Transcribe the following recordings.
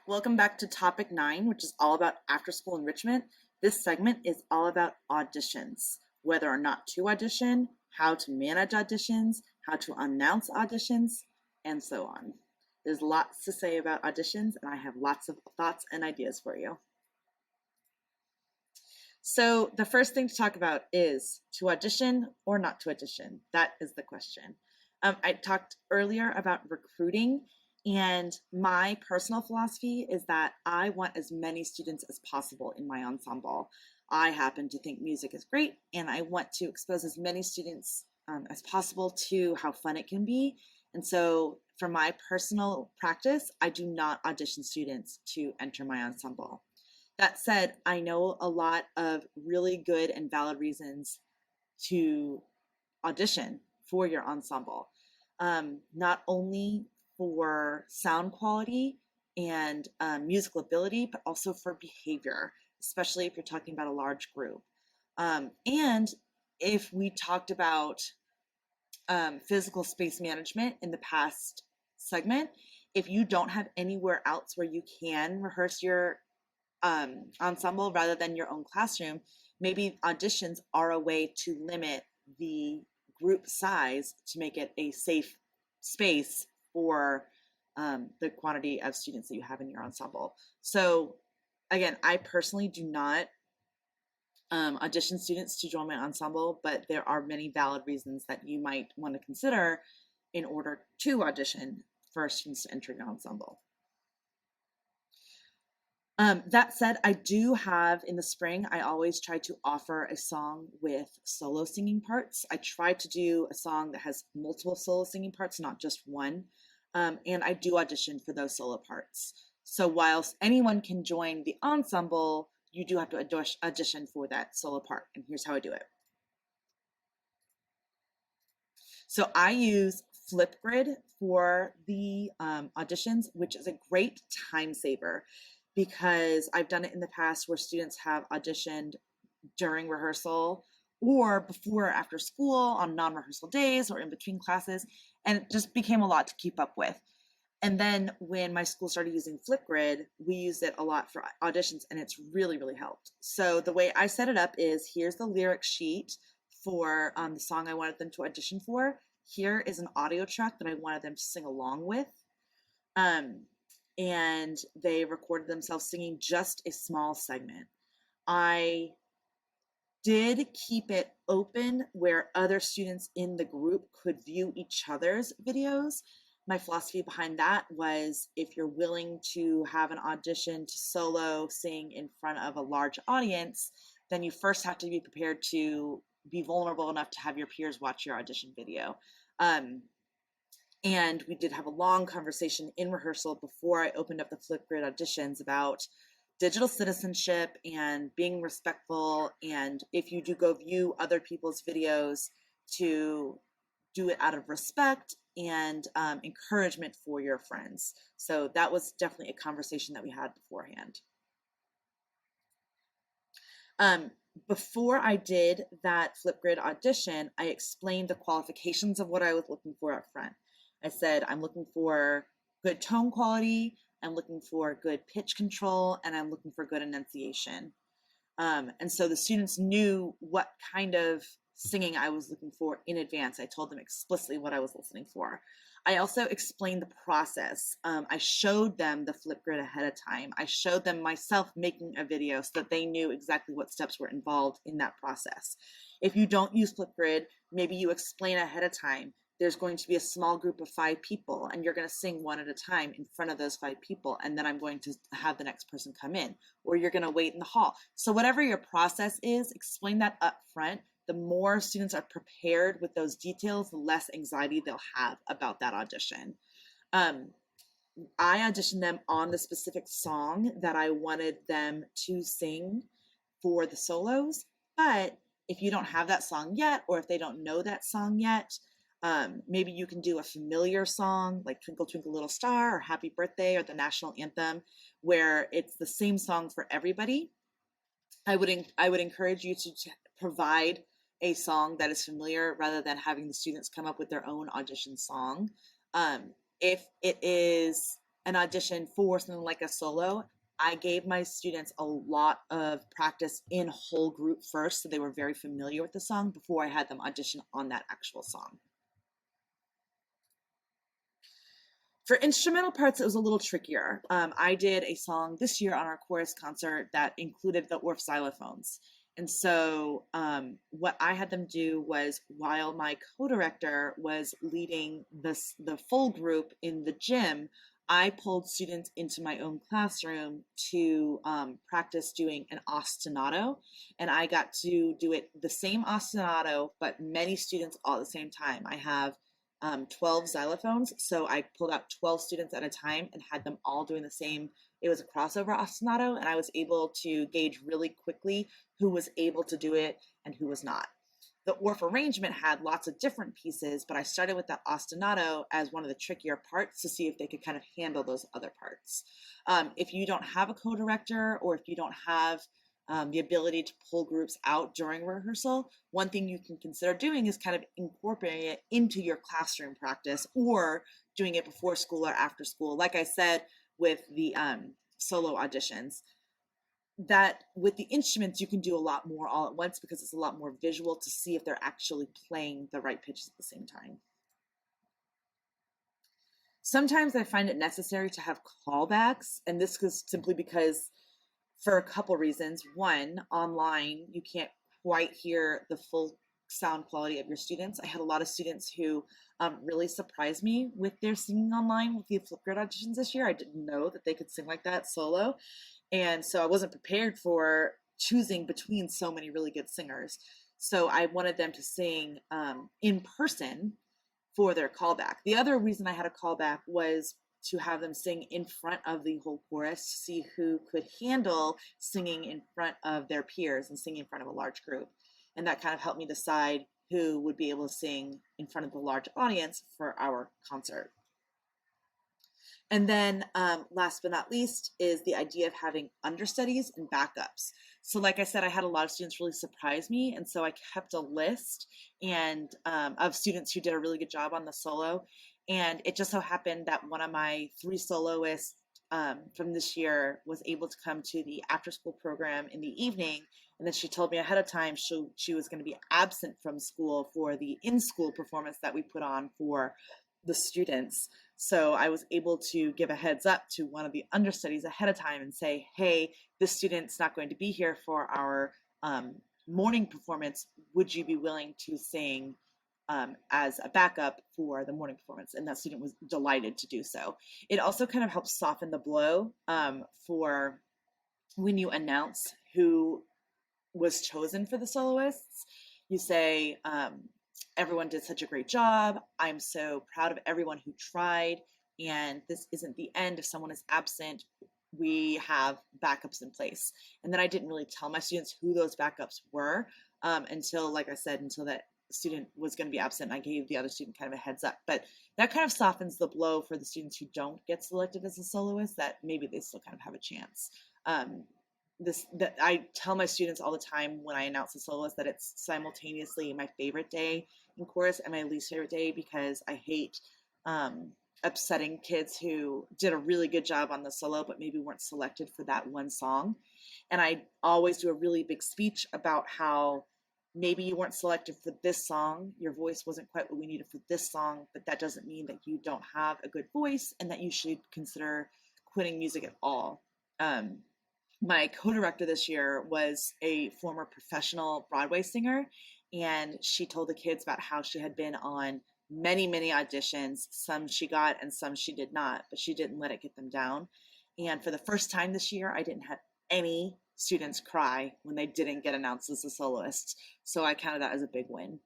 Welcome back to topic 9, which is all about after school enrichment. This segment is all about auditions, whether or not to audition, how to manage auditions, how to announce auditions, and so on. There's lots to say about auditions, and I have lots of thoughts and ideas for you. So, the first thing to talk about is to audition or not to audition. That is the question. I talked earlier about recruiting, and my personal philosophy is that I want as many students as possible in my ensemble. I happen to think music is great, and I want to expose as many students as possible to how fun it can be. And so, for my personal practice, I do not audition students to enter my ensemble. That said, I know a lot of really good and valid reasons to audition for your ensemble. Not only for sound quality and musical ability, but also for behavior, especially if you're talking about a large group. And if we talked about physical space management in the past segment, if you don't have anywhere else where you can rehearse your ensemble rather than your own classroom, maybe auditions are a way to limit the group size to make it a safe space for the quantity of students that you have in your ensemble. So again, I personally do not audition students to join my ensemble, but there are many valid reasons that you might want to consider in order to audition for students to enter your ensemble. That said, I do have in the spring, I always try to offer a song with solo singing parts. I try to do a song that has multiple solo singing parts, not just one. And I do audition for those solo parts. So whilst anyone can join the ensemble, you do have to audition for that solo part. And here's how I do it. So I use Flipgrid for the auditions, which is a great time saver, because I've done it in the past where students have auditioned during rehearsal or before or after school on non-rehearsal days or in between classes, and it just became a lot to keep up with. And then when my school started using Flipgrid, we used it a lot for auditions, and it's really, really helped. So the way I set it up is, here's the lyric sheet for the song I wanted them to audition for. Here is an audio track that I wanted them to sing along with. And they recorded themselves singing just a small segment. I did keep it open where other students in the group could view each other's videos. My philosophy behind that was, if you're willing to have an audition to solo sing in front of a large audience, then you first have to be prepared to be vulnerable enough to have your peers watch your audition video. And we did have a long conversation in rehearsal before I opened up the Flipgrid auditions about digital citizenship and being respectful. And if you do go view other people's videos, to do it out of respect and encouragement for your friends. So that was definitely a conversation that we had beforehand. Before I did that Flipgrid audition, I explained the qualifications of what I was looking for up front. I said, I'm looking for good tone quality, I'm looking for good pitch control, and I'm looking for good enunciation. And so the students knew what kind of singing I was looking for in advance. I told them explicitly what I was listening for. I also explained the process. I showed them the Flipgrid ahead of time. I showed them myself making a video so that they knew exactly what steps were involved in that process. If you don't use Flipgrid, maybe you explain ahead of time. There's going to be a small group of 5 people, and you're going to sing one at a time in front of those 5 people, and then I'm going to have the next person come in, or you're going to wait in the hall. So whatever your process is, explain that up front. The more students are prepared with those details, the less anxiety they'll have about that audition. I auditioned them on the specific song that I wanted them to sing for the solos, but if you don't have that song yet, or if they don't know that song yet, maybe you can do a familiar song like Twinkle Twinkle Little Star or Happy Birthday or the national anthem, where it's the same song for everybody. I would encourage you to provide a song that is familiar rather than having the students come up with their own audition song. If it is an audition for something like a solo, I gave my students a lot of practice in whole group first, so they were very familiar with the song before I had them audition on that actual song. For instrumental parts, it was a little trickier. I did a song this year on our chorus concert that included the Orff xylophones. And so what I had them do was, while my co-director was leading the full group in the gym, I pulled students into my own classroom to practice doing an ostinato. And I got to do it the same ostinato, but many students all at the same time. I have 12 xylophones. So I pulled out 12 students at a time and had them all doing the same. It was a crossover ostinato, and I was able to gauge really quickly who was able to do it and who was not. The Orff arrangement had lots of different pieces, but I started with that ostinato as one of the trickier parts to see if they could kind of handle those other parts. If you don't have a co-director, or if you don't have the ability to pull groups out during rehearsal, one thing you can consider doing is kind of incorporating it into your classroom practice, or doing it before school or after school. Like I said, with the solo auditions, that with the instruments, you can do a lot more all at once because it's a lot more visual to see if they're actually playing the right pitches at the same time. Sometimes I find it necessary to have callbacks, and this is simply because, for a couple reasons. One, online, you can't quite hear the full sound quality of your students. I had a lot of students who really surprised me with their singing online with the Flipgrid auditions this year. I didn't know that they could sing like that solo. And so I wasn't prepared for choosing between so many really good singers. So I wanted them to sing in person for their callback. The other reason I had a callback was to have them sing in front of the whole chorus to see who could handle singing in front of their peers and singing in front of a large group. And that kind of helped me decide who would be able to sing in front of the large audience for our concert. And then last but not least is the idea of having understudies and backups. So like I said, I had a lot of students really surprise me. And so I kept a list of students who did a really good job on the solo. And it just so happened that one of my 3 soloists from this year was able to come to the after school program in the evening. And then she told me ahead of time she was going to be absent from school for the in-school performance that we put on for the students. So I was able to give a heads up to one of the understudies ahead of time and say, hey, this student's not going to be here for our morning performance. Would you be willing to sing as a backup for the morning performance? And that student was delighted to do so. It also kind of helps soften the blow for when you announce who was chosen for the soloists. You say, everyone did such a great job. I'm so proud of everyone who tried. And this isn't the end. If someone is absent, we have backups in place. And then I didn't really tell my students who those backups were until, like I said, until that student was going to be absent. I gave the other student kind of a heads up. But that kind of softens the blow for the students who don't get selected as a soloist, that maybe they still kind of have a chance. That I tell my students all the time when I announce a soloist that it's simultaneously my favorite day in chorus and my least favorite day, because I hate upsetting kids who did a really good job on the solo but maybe weren't selected for that one song. And I always do a really big speech about how maybe you weren't selected for this song, your voice wasn't quite what we needed for this song, but that doesn't mean that you don't have a good voice and that you should consider quitting music at all. My co-director this year was a former professional Broadway singer, and she told the kids about how she had been on many, many auditions. Some she got and some she did not, but she didn't let it get them down. And for the first time this year, I didn't have any students cry when they didn't get announced as a soloist. So I counted that as a big win.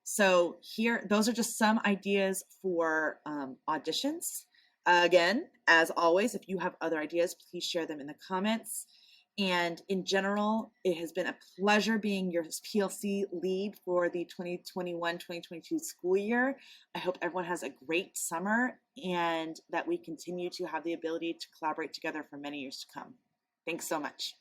So here, those are just some ideas for auditions. Again, as always, if you have other ideas, please share them in the comments. And in general, it has been a pleasure being your PLC lead for the 2021-2022 school year. I hope everyone has a great summer and that we continue to have the ability to collaborate together for many years to come. Thanks so much.